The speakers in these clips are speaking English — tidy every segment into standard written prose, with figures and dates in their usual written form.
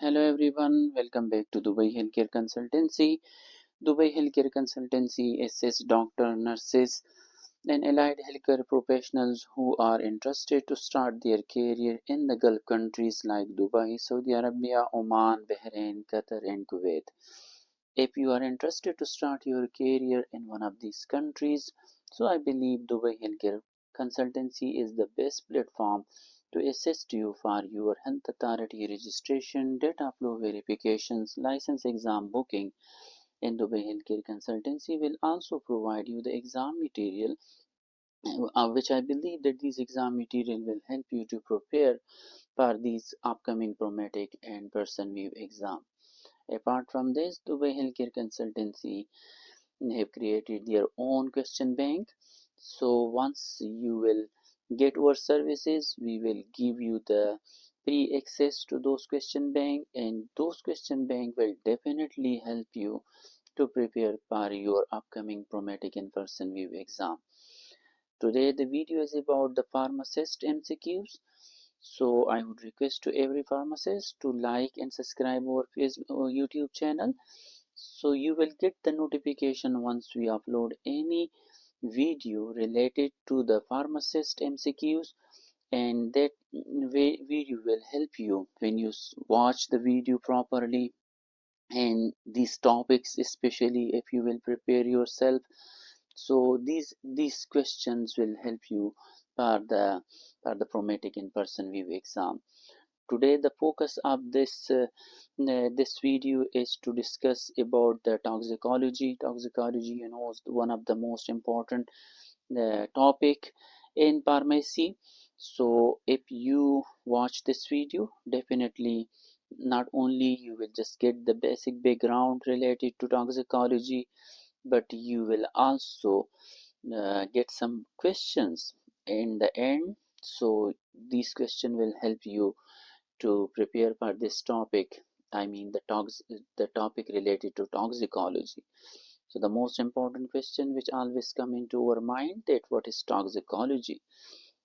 Hello everyone, welcome back to Dubai Healthcare Consultancy. Dubai Healthcare Consultancy assists doctors, nurses, and allied healthcare professionals who are interested to start their career in the Gulf countries like Dubai, Saudi Arabia, Oman, Bahrain, Qatar, and Kuwait. If you are interested to start your career in one of these countries, so I believe Dubai Healthcare Consultancy is the best platform to assist you for your health authority registration, data flow verifications, license exam booking. And Dubai Healthcare Consultancy will also provide you the exam material, which I believe that these exam material will help you to prepare for these upcoming Prometric and Pearson VUE exam. Apart from this, Dubai Healthcare Consultancy have created their own question bank. So once you will get our services, we will give you the free access to those question bank, and those question bank will definitely help you to prepare for your upcoming Prometric in person view exam. Today the video is about the pharmacist MCQs. So I would request to every pharmacist to like and subscribe our Facebook or YouTube channel, so you will get the notification once we upload any video related to the pharmacist MCQs, and that video will help you when you watch the video properly, and these topics, especially if you will prepare yourself, so these questions will help you for the Prometric in person view exam. Today the focus of this video is to discuss about the toxicology. Toxicology, is one of the most important topic in pharmacy. So if you watch this video, definitely not only you will just get the basic background related to toxicology, but you will also get some questions in the end. So these questions will help you to prepare for this topic. I mean the topic related to toxicology. So the most important question which always come into our mind, that what is toxicology?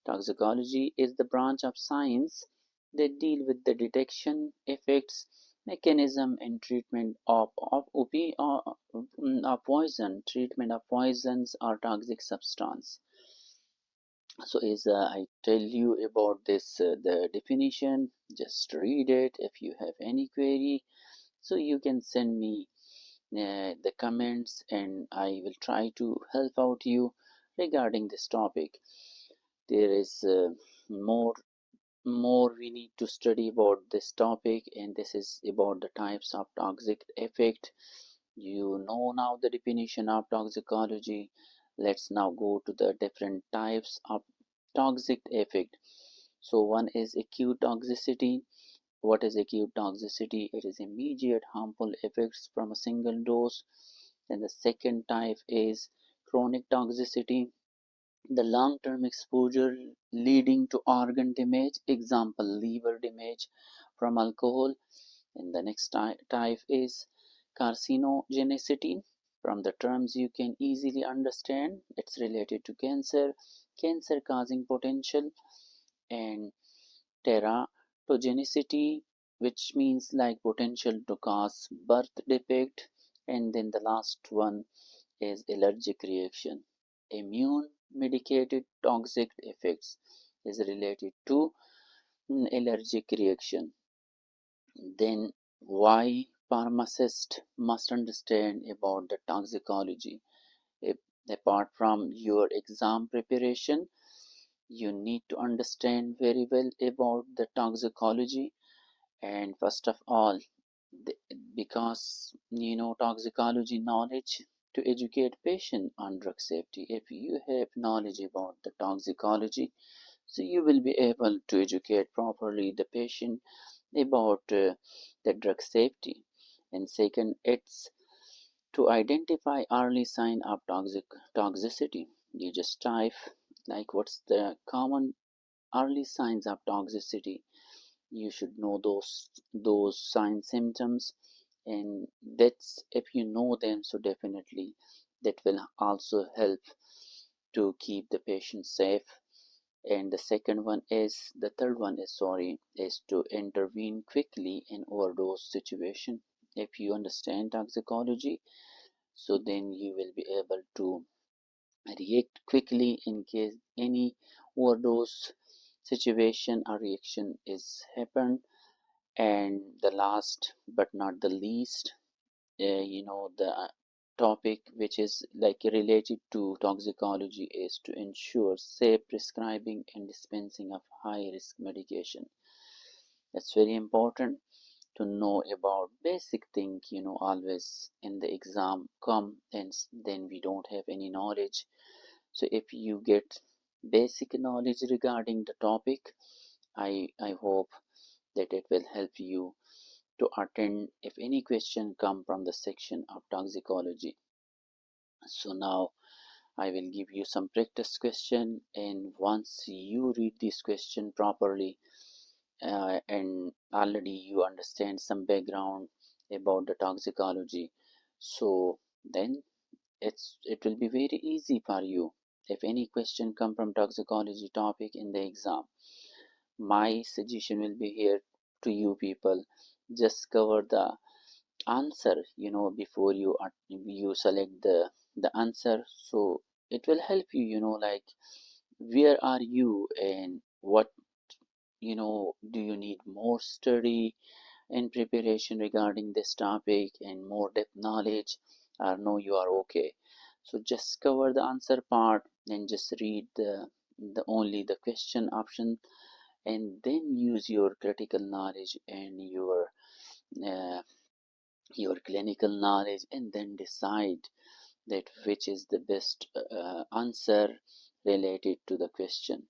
Toxicology is the branch of science that deal with the detection, effects, mechanism, and treatment of poison, treatment of poisons or toxic substance. So as I tell you about this, the definition, just read it. If you have any query, so you can send me the comments, and I will try to help out you regarding this topic. There is more we need to study about this topic, and this is about the types of toxic effect. You know now the definition of toxicology. Let's now go to the different types of toxic effect. So one is acute toxicity. What is acute toxicity? It is immediate harmful effects from a single dose. Then the second type is chronic toxicity, the long-term exposure leading to organ damage, example liver damage from alcohol. And the next type is carcinogenicity. From the terms you can easily understand, it's related to cancer, cancer causing potential. And teratogenicity, which means like potential to cause birth defect. And then the last one is allergic reaction. Immune medicated toxic effects is related to allergic reaction. Then why pharmacist must understand about the toxicology? If, apart from your exam preparation, you need to understand very well about the toxicology. And first of all, because toxicology knowledge to educate patient on drug safety. If you have knowledge about the toxicology, so you will be able to educate properly the patient about the drug safety. And second, it's to identify early sign of toxicity. You just type like what's the common early signs of toxicity. You should know those sign symptoms, and that's if you know them, so definitely that will also help to keep the patient safe. And the third one is, is to intervene quickly in overdose situation. If you understand toxicology, so then you will be able to react quickly in case any overdose situation or reaction is happened. And the last but not the least, the topic which is like related to toxicology is to ensure safe prescribing and dispensing of high risk medication. It's very important to know about basic thing, always in the exam come and then we don't have any knowledge. So if you get basic knowledge regarding the topic, I hope that it will help you to attend if any question come from the section of toxicology. So now I will give you some practice question, and once you read this question properly, and already you understand some background about the toxicology, so then it will be very easy for you. If any question come from toxicology topic in the exam, my suggestion will be here to you people, just cover the answer, before you select the answer. So it will help you, like where are you and what, do you need more study and preparation regarding this topic and more depth knowledge, or no, you are okay. So just cover the answer part and just read the only the question option, and then use your critical knowledge and uh, your clinical knowledge, and then decide that which is the best answer related to the question.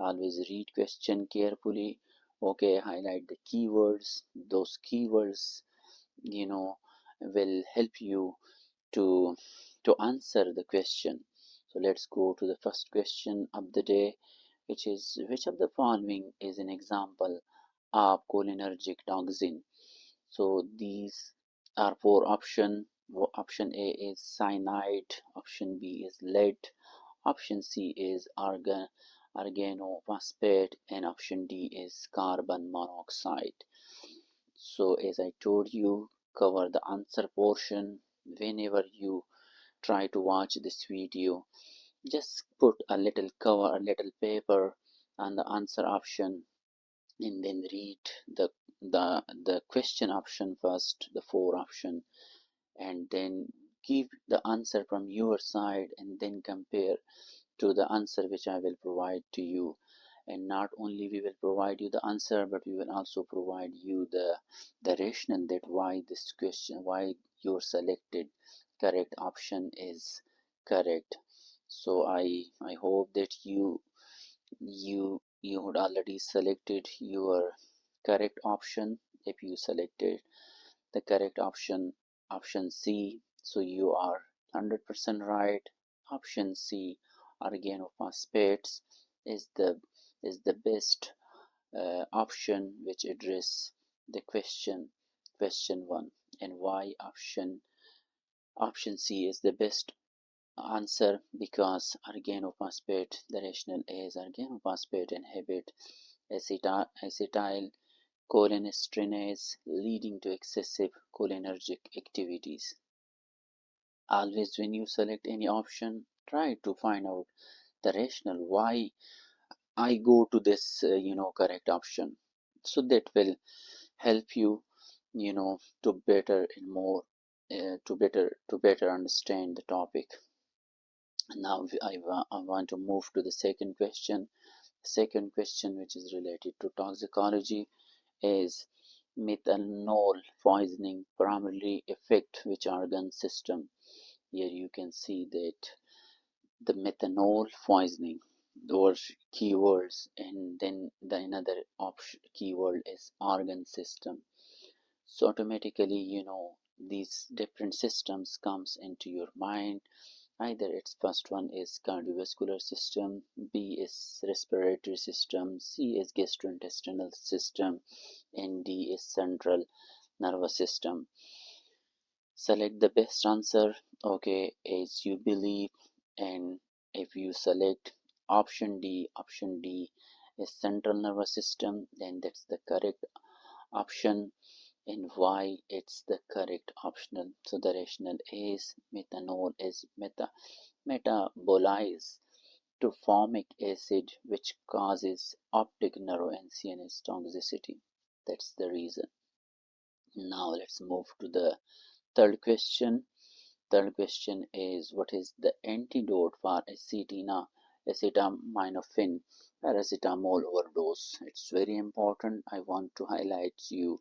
Always read question carefully. Okay, highlight the keywords. Those keywords, will help you to answer the question. So let's go to the first question of the day, which is, which of the following is an example of cholinergic toxin? So these are four options. Option A is cyanide, option B is lead, option C is organophosphate, and option D is carbon monoxide. So as I told you, cover the answer portion. Whenever you try to watch this video, just put a little cover, a little paper on the answer option, and then read the question option first, the four option, and then give the answer from your side, and then compare to the answer which I will provide to you. And not only we will provide you the answer, but we will also provide you the rationale that why this question, why your selected correct option is correct. So I hope that you would already selected your correct option. If you selected the correct option, option C, so you are 100% right. Option C, organophosphates, is the best option which address the question one. And why option C is the best answer? Because organophosphate, the rationale is organophosphate inhibit acetyl cholinesterinase, leading to excessive cholinergic activities. Always when you select any option, try to find out the rationale why I go to this correct option. So that will help you, to better and more to better understand the topic. Now I want to move to the second question. Second question, which is related to toxicology, is methanol poisoning primarily affect which organ system? Here you can see that the methanol poisoning, those keywords, and then the another option keyword is organ system. So automatically, these different systems comes into your mind. Either its first one is cardiovascular system, B is respiratory system, C is gastrointestinal system, and D is central nervous system. Select the best answer, okay, as you believe. And if you select Option D is central nervous system, then that's the correct option. And why it's the correct optional? So the rationale is methanol is metabolized to formic acid, which causes optic nerve and CNS toxicity. That's the reason. Now let's move to the third question. Third question is, what is the antidote for acetaminophen paracetamol overdose? It's very important. I want to highlight you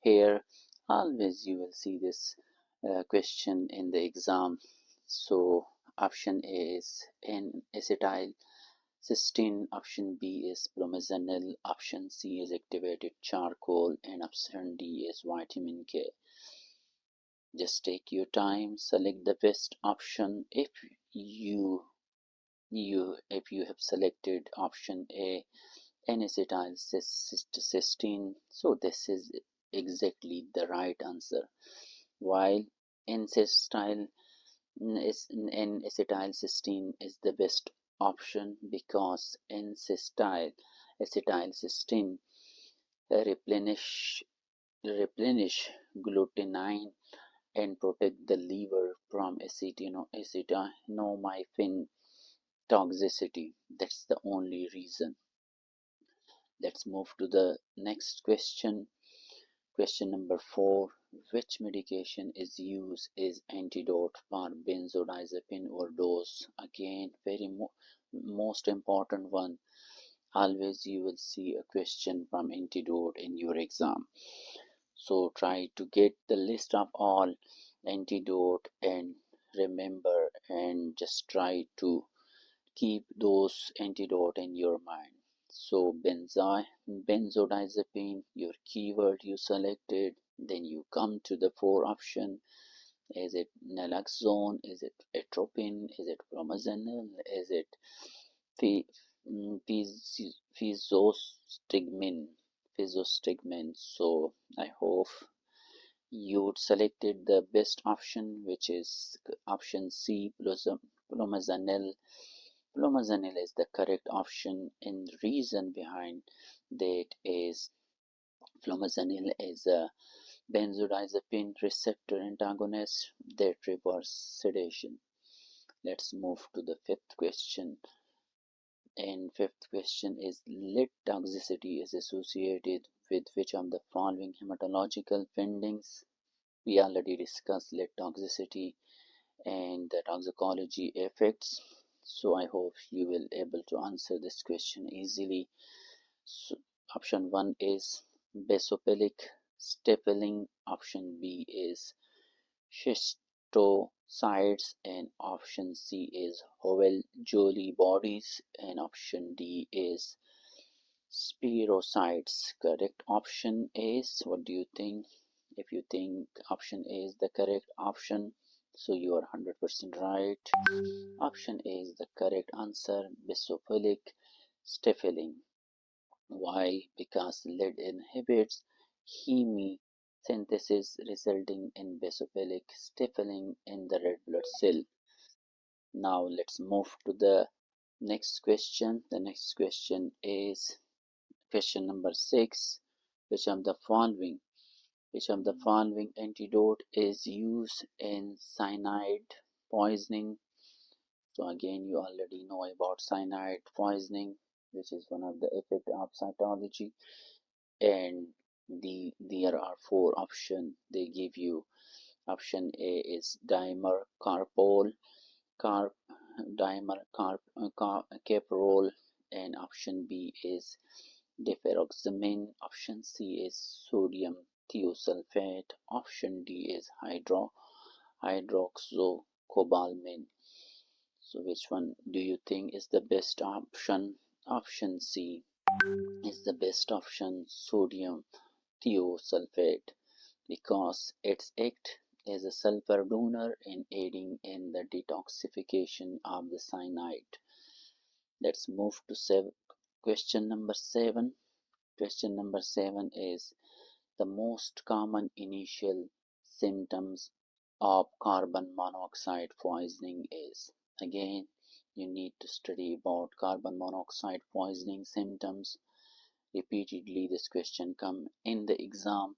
here. Always you will see this question in the exam. So option A is N-acetyl cysteine, option B is promethazine, option C is activated charcoal, and option D is vitamin K. Just take your time, select the best option. You if you have selected option A, N-acetyl cysteine, so this is exactly the right answer. While N-acetyl N-acetylcysteine is the best option because N-acetylcysteine replenish glutamine and protect the liver from acetaminophen toxicity. That's the only reason. Let's move to the next question. Question number 4. Which medication is used as antidote for benzodiazepine overdose? Again, most important one. Always you will see a question from antidote in your exam. So try to get the list of all antidote and remember, and just try to keep those antidote in your mind. So benzodiazepine, your keyword you selected, then you come to the 4 option. Is it naloxone? Is it atropine? Is it promethazine? Is it physostigmine? So I hope you selected the best option, which is option C, promethazine. Promethazine is the correct option, and the reason behind that is promethazine is a benzodiazepine receptor antagonist that reverses sedation. Let's move to the fifth question. And fifth question is, lead toxicity is associated with which of the following hematological findings? We already discussed lead toxicity and the toxicology effects. So I hope you will able to answer this question easily. So option 1 is basophilic stapling, option B is schistocytes, and option C is Howell Jolly bodies, and option D is spirocytes. Correct option is, what do you think? If you think option A is the correct option, so you are 100% right. Option A is the correct answer, basophilic stapling. Why? Because lead inhibits heme synthesis, resulting in basophilic stapling in the red blood cell. Now let's move to the next question. The next question is question number 6. Which of the following antidote is used in cyanide poisoning? So again, you already know about cyanide poisoning, which is one of the effects of cytology. And there are 4 options they give you. Option A is dimercaprol, carp, caprol, and option B is deferoxamine. Option C is sodium thiosulfate. Option D is hydroxycobalamin. So which one do you think is the best option? Option C is the best option, sodium thiosulfate, because its act as a sulfur donor in aiding in the detoxification of the cyanide. Let's move to question number 7. Question number 7 is, the most common initial symptoms of carbon monoxide poisoning is. Again, You need to study about carbon monoxide poisoning symptoms. Repeatedly this question come in the exam.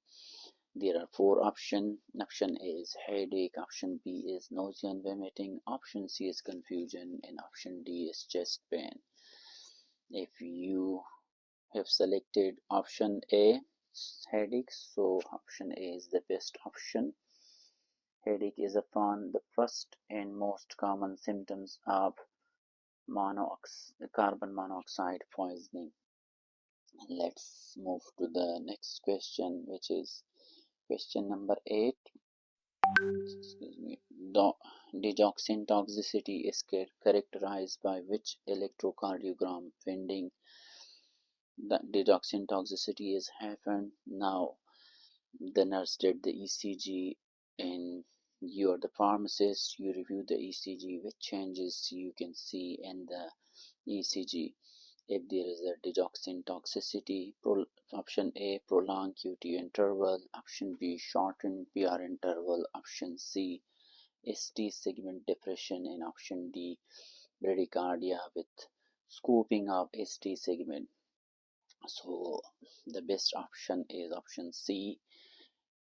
There are four options. Option A is headache, option B is nausea and vomiting, option C is confusion, and option D is chest pain. If you have selected option A, headache, so option A is the best option. Headache is upon the first and most common symptoms of carbon monoxide poisoning. Let's move to the next question, which is question number 8. Excuse me. Digoxin toxicity is characterized by which electrocardiogram finding the digoxin toxicity is happened? Now, the nurse did the ECG and you are the pharmacist, you review the ECG, which changes you can see in the ECG. If there is a digoxin toxicity, option A, prolonged QT interval, option B, shortened PR interval, option C, ST segment depression, and option D, bradycardia with scooping of ST segment. So the best option is option C.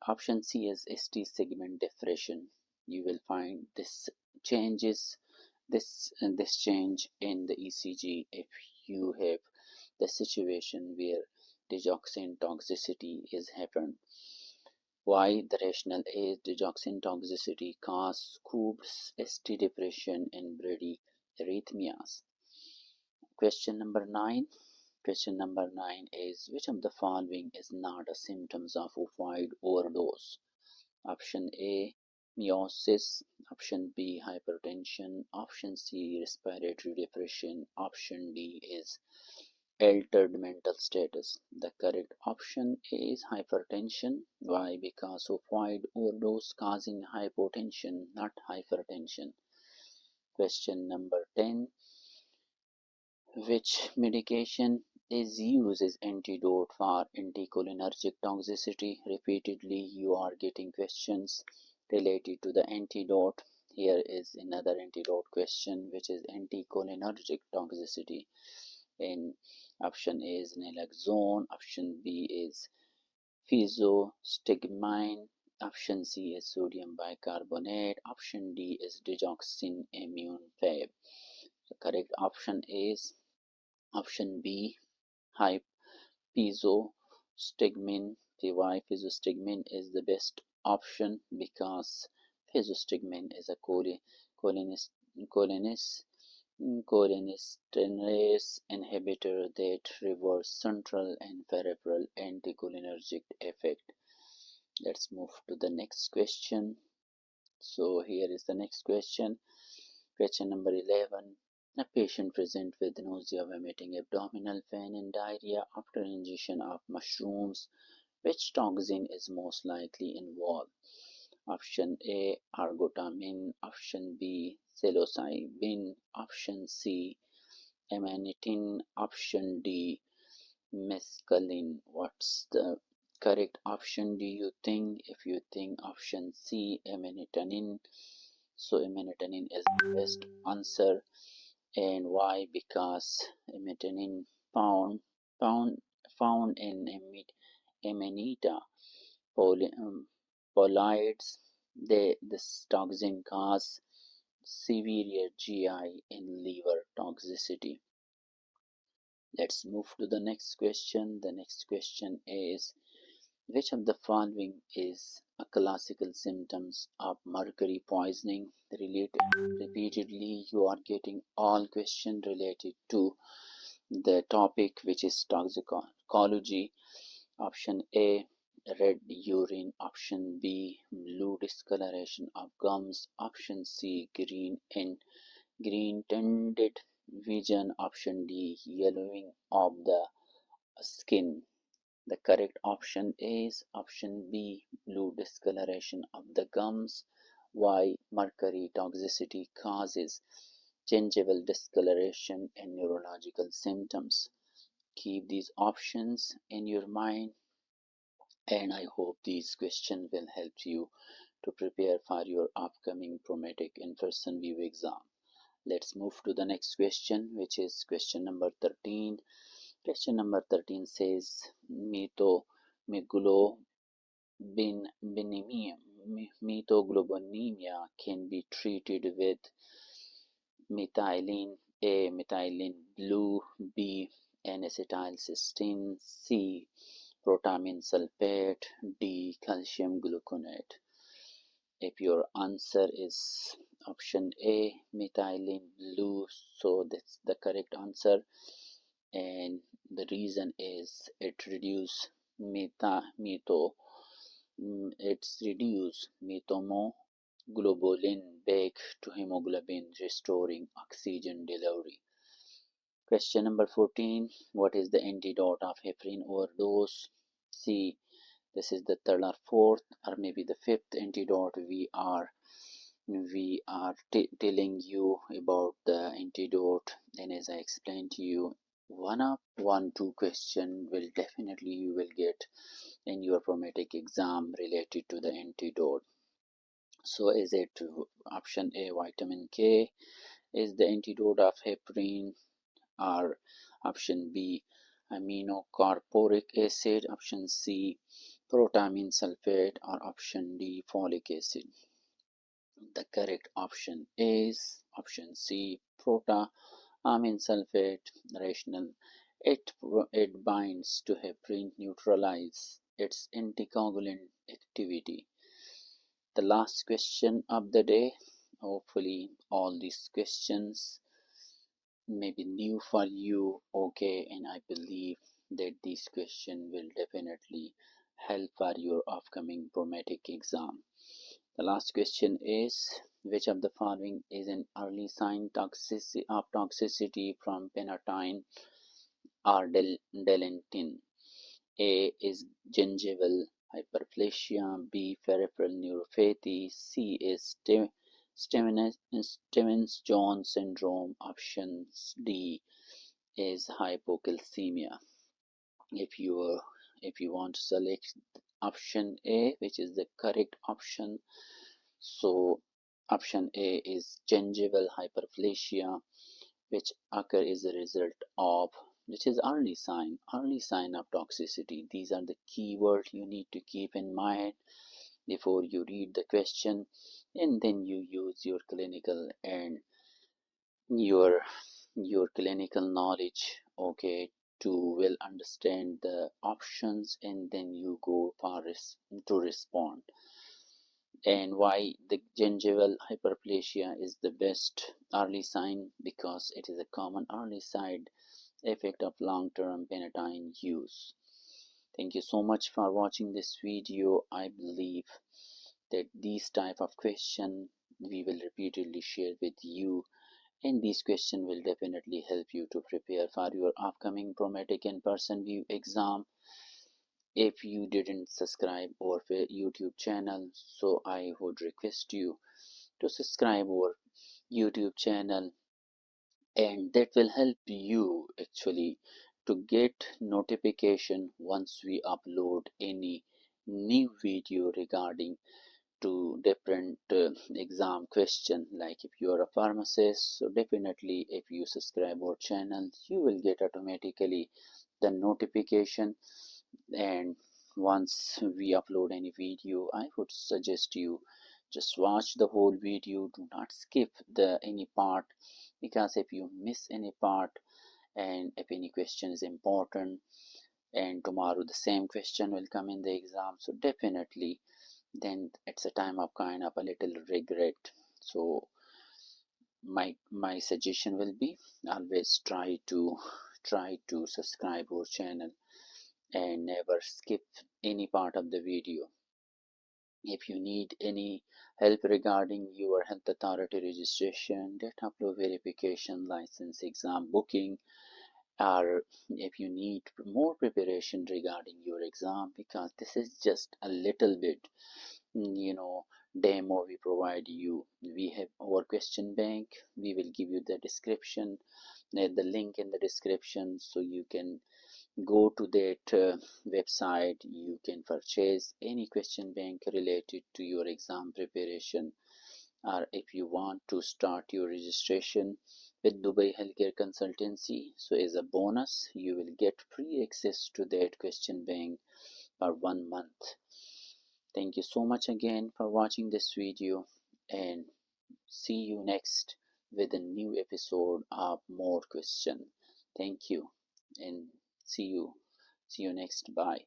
Option C is ST segment depression. You will find this changes this change in the ECG if you have the situation where digoxin toxicity is happened. Why? The rationale is digoxin toxicity cause scoops, ST depression, and bradyarrhythmias. Question number 9. Question number 9 is which of the following is not a symptoms of opioid overdose? Option A, meiosis, option B, hypertension, option C, respiratory depression, option D is altered mental status. The correct option is hypertension. Why? Because opioid overdose causing hypotension, not hypertension. Question number 10. Which medication is used as antidote for anticholinergic toxicity? Repeatedly you are getting questions related to the antidote. Here is another antidote question, which is anticholinergic toxicity. And option A is naloxone, option B is physostigmine, option C is sodium bicarbonate, option D is digoxin immune fab. The correct option is option B, physostigmine. Why physostigmine is the best option? Because physostigmine is a cholinesterase inhibitor that reverse central and peripheral anticholinergic effect. Let's move to the next question. So here is the next question. Question number 11. A patient present with nausea, vomiting, abdominal pain, and diarrhea after ingestion of mushrooms. Which toxin is most likely involved? Option A, argotamine, option B, psilocybin, option C, amanitin, option D, mescaline. What's the correct option do you think? If you think option C, amanitin, so amanitin is the best answer. And why? Because amanitin found in Amanita Polides, this toxin cause severe GI and liver toxicity. Let's move to the next question. The next question is which of the following is a classical symptoms of mercury poisoning? Repeatedly you are getting all questions related to the topic, which is toxicology. Option A, red urine, option B, blue discoloration of gums, option C, green tinted vision, option D, yellowing of the skin. The correct option is option B, blue discoloration of the gums. Why? Mercury toxicity causes gingival discoloration and neurological symptoms. Keep these options in your mind, and I hope these questions will help you to prepare for your upcoming Prometric in-person VUE exam. Let's move to the next question, which is question number 13. Question number 13 says metoglobinemia can be treated with methylene A. Methylene blue, B. N-acetylcysteine, C. Protamine sulfate, D. Calcium gluconate. If your answer is option A, methylene blue, so that's the correct answer, and the reason is it reduce it's reduce methemoglobin back to hemoglobin, restoring oxygen delivery. Question number 14. What is the antidote of heparin overdose? C. This is the third or fourth or maybe the fifth antidote we are telling you about the antidote, and as I explained to you, two question will definitely you will get in your Prometric exam related to the antidote. So is it option A, vitamin K is the antidote of heparin, or option B, aminocarporic acid, option C, protamine sulfate, or option D, folic acid? The correct option is option C, protamine sulfate. Rational. It binds to heparin, neutralize its anticoagulant activity. The last question of the day. Hopefully all these questions may be new for you, okay, and I believe that this question will definitely help for your upcoming Prometric exam. The last question is, which of the following is an early sign of toxicity from penicillin or delantin? A is gingival hyperplasia, B peripheral neuropathy, C is Stevens-Jones syndrome, option D is hypocalcemia. If you want to select option A, which is the correct option, so option A is gingival hyperplasia, which occur as a result of, which is early sign of toxicity. These are the keywords you need to keep in mind before you read the question, and then you use your clinical and your clinical knowledge, okay, to well understand the options, and then you go for to respond. And why the gingival hyperplasia is the best early sign? Because it is a common early side effect of long-term penicillin use. Thank you so much for watching this video. I believe that these type of question we will repeatedly share with you, and these questions will definitely help you to prepare for your upcoming Prometric in-person VUE exam. If you didn't subscribe our YouTube channel, so I would request you to subscribe our YouTube channel, and that will help you actually to get notification once we upload any new video regarding to different exam question. Like if you are a pharmacist, so definitely if you subscribe our channel, you will get automatically the notification, and once we upload any video, I would suggest you just watch the whole video, do not skip the any part, because if you miss any part, and if any question is important, and tomorrow the same question will come in the exam, so definitely then it's a time of kind of a little regret. So my suggestion will be, always try to subscribe our channel and never skip any part of the video. If you need any help regarding your health authority registration, data flow verification, license exam booking, or if you need more preparation regarding your exam, because this is just a little bit demo we provide you. We have our question bank. We will give you the description, the link in the description, so you can go to that website. You can purchase any question bank related to your exam preparation, or if you want to start your registration with Dubai Healthcare Consultancy, so as a bonus you will get free access to that question bank for 1 month. Thank you so much again for watching this video, and see you next with a new episode of more question. Thank you, and see you next. Bye.